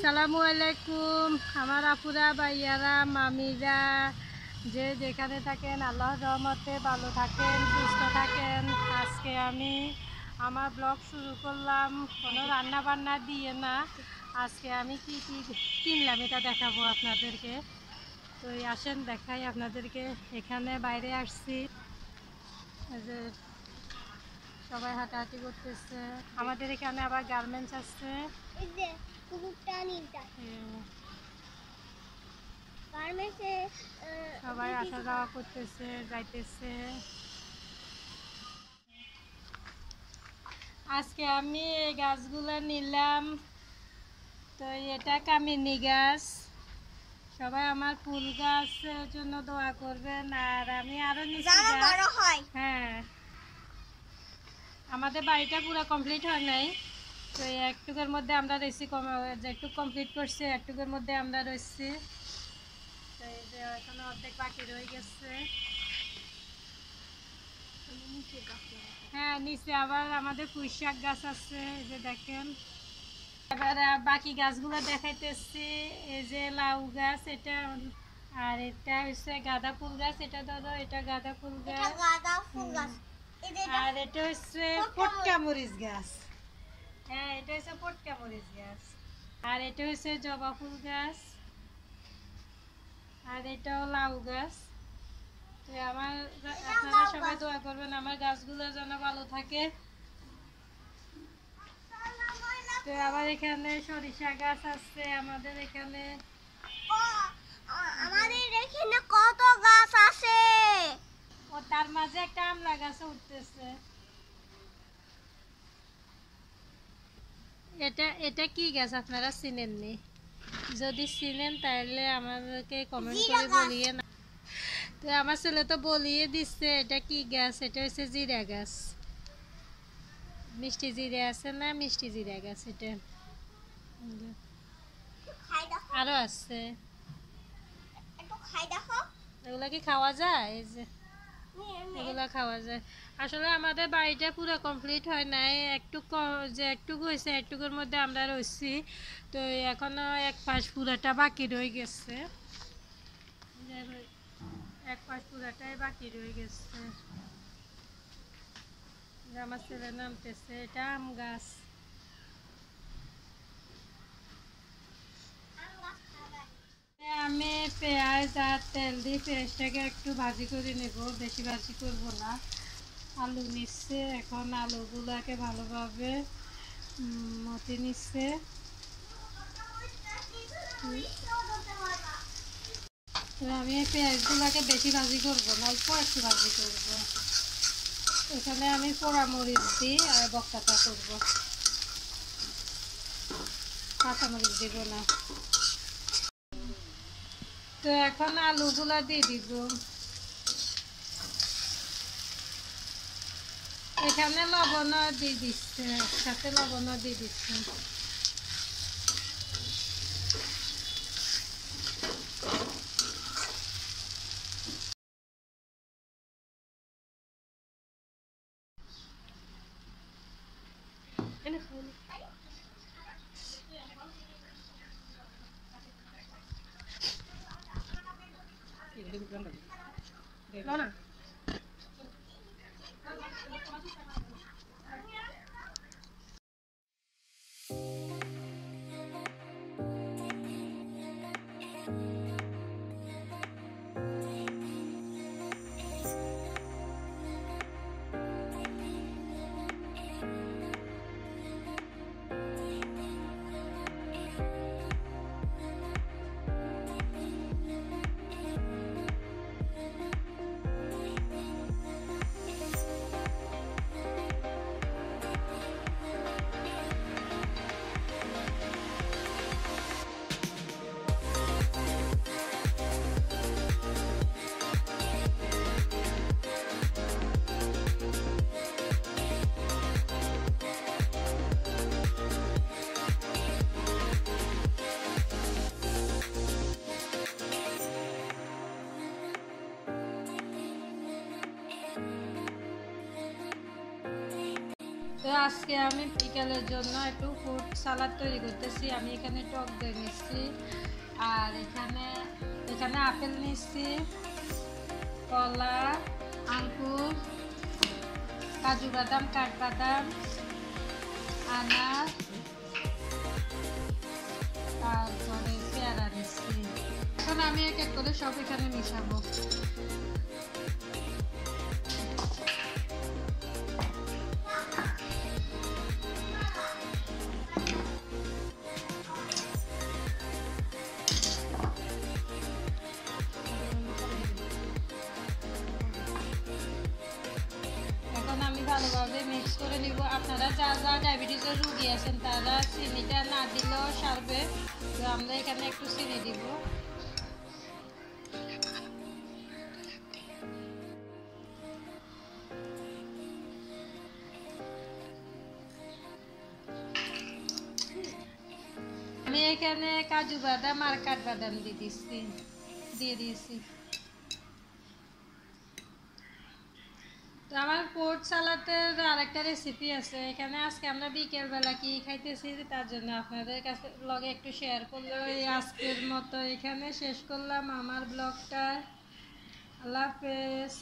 আসসালামু আলাইকুম আমার আপুরা ভাইয়ারা মামিরা যে যেখানে থাকেন আল্লাহর রহমতে ভালো থাকেন সুস্থ থাকেন। আজকে আমি আমার ব্লগ শুরু করলাম কোনো রান্না বান্না দিয়ে না। আজকে আমি কি কি কিনলাম এটা দেখাবো আপনাদেরকে। তো আসেন দেখাই আপনাদেরকে। এখানে বাইরে আসছি, যে সবাই হাঁটাহাঁটি করতেছে। আমাদের এখানে আবার গার্মেন্টস আছে, সবাই আসা যাওয়া করতেছে, যাইতেছে। আজকে আমি এই গাছগুলো নিলাম। তো এটা কামিনী গাছ। সবাই আমার ফুল গাছের জন্য দোয়া করবেন। আর আমি আরো নিচ্ছি গাছ। হ্যাঁ, আমাদের বাড়িটা পুরো কমপ্লিট হয় নাই। তো এই একটুকুর মধ্যে আমরা রয়েছি, যেটুকু কমপ্লিট করছি একটুকুর মধ্যে আমরা রয়েছি। তো এই যে এখনো অর্ধেক বাকি রয়ে গেছে। হ্যাঁ, নিচে আবার আমাদের পুঁই শাক গাছ আছে, এই যে দেখেন। এবার বাকি গাছগুলো দেখাইতেছি। এই যে লাউ গাছ, এটা আর এটা হচ্ছে গাঁদা ফুল গাছ। এটা ধরো, এটা গাঁদা ফুল গাছ। আর এটা হচ্ছে পটকা মরিচ গাছ। হ্যাঁ, এটা হচ্ছে পটকা মরিচ গাছ। আর এটা হচ্ছে জবা ফুল গাছ। আর এটাও লাউ গাছ। তো আপনারা সবাই দোয়া করবেন আমার গাছগুলো যেন ভালো থাকে। তো আবার এখানে সরিষা গাছ আছে আমাদের এখানে। কত গাছ আছে, ও তার মাঝে একটা আমলা গাছ উঠতেছে। এটা এটা কি গাছ আপনারা চিনেননি? যদি চিনেন তাহলে আমাদেরকে কমেন্ট করে বলিয়ে না। তো আমার ছেলে তো বলিয়ে দিচ্ছে এটা কি গাছ। এটা হচ্ছে জিরা গাছ। মিষ্টি জিরা আছে না, মিষ্টি জিরা গাছ এটা। আরো আছে। এগুলা কি খাওয়া যায়? এই যে এগুলা খাওয়া যায়। আসলে আমাদের বাড়িটা পুরো কমপ্লিট হয় নাই, যে একটুকু হয়েছে একটুকুর মধ্যে আমরা রয়েছি। তো এখনো এক পাশ পুরাটা বাকি রয়ে গেছে, এক পাশ পুরাটাই বাকি রয়ে গেছে। আমার ছেলে নামতেছে। এটা আম গাছ। আমি পেঁয়াজ আর তেল দিয়ে পেঁয়াজটাকে একটু ভাজি করে নেব, বেশি ভাজি করব না। আলু নিচ্ছে, এখন আলুগুলোকে ভালোভাবে মতে নিচ্ছে। আমি পেঁয়াজগুলোকে বেশি ভাজি করব না, অল্প একটু ভাজি করব। এখানে আমি পোড়া মরিচ দিই আর বক্কাটা করব, কাঁচা মরিচ দিব না। তো এখন আলুগুলা দিয়ে দিব। এখানে লবণ দিয়ে দিচ্ছে, সাথে লবণ দিয়ে দিচ্ছে। না তো আজকে আমি বিকালের জন্য একটু ফ্রুট সালাদ তৈরি করতেছি। আমি এখানে টক দই নিচ্ছি, আর এখানে এখানে আপেল নিচ্ছি, কলা, আঙ্গুর, কাজু বাদাম, কাঠবাদাম, আনার, তারপরে পেয়ারা নিচ্ছি। এখন আমি এক এক করে সব এখানে মিশাবো। এখন আমি ভালোভাবে মিক্স করে নিব। আপনারা যারা ডায়াবেটিসের রুগী আছেন তারা চিনিটা না দিলেও সারবে, তো আমরা এখানে একটু চিনি দিব। আমি এখানে কাজু বাদাম আর কাঠবাদাম দিয়ে দিয়েছি। তো আমার ফ্রুট সালাদের আরেকটা রেসিপি আছে এখানে। আজকে আমরা বিকেলবেলা কি খাইতেছি তার জন্য আপনাদের কাছে ব্লগে একটু শেয়ার করলো। এই আজকের মতো এখানে শেষ করলাম আমার ব্লগটা। আল্লাহ হাফেজ।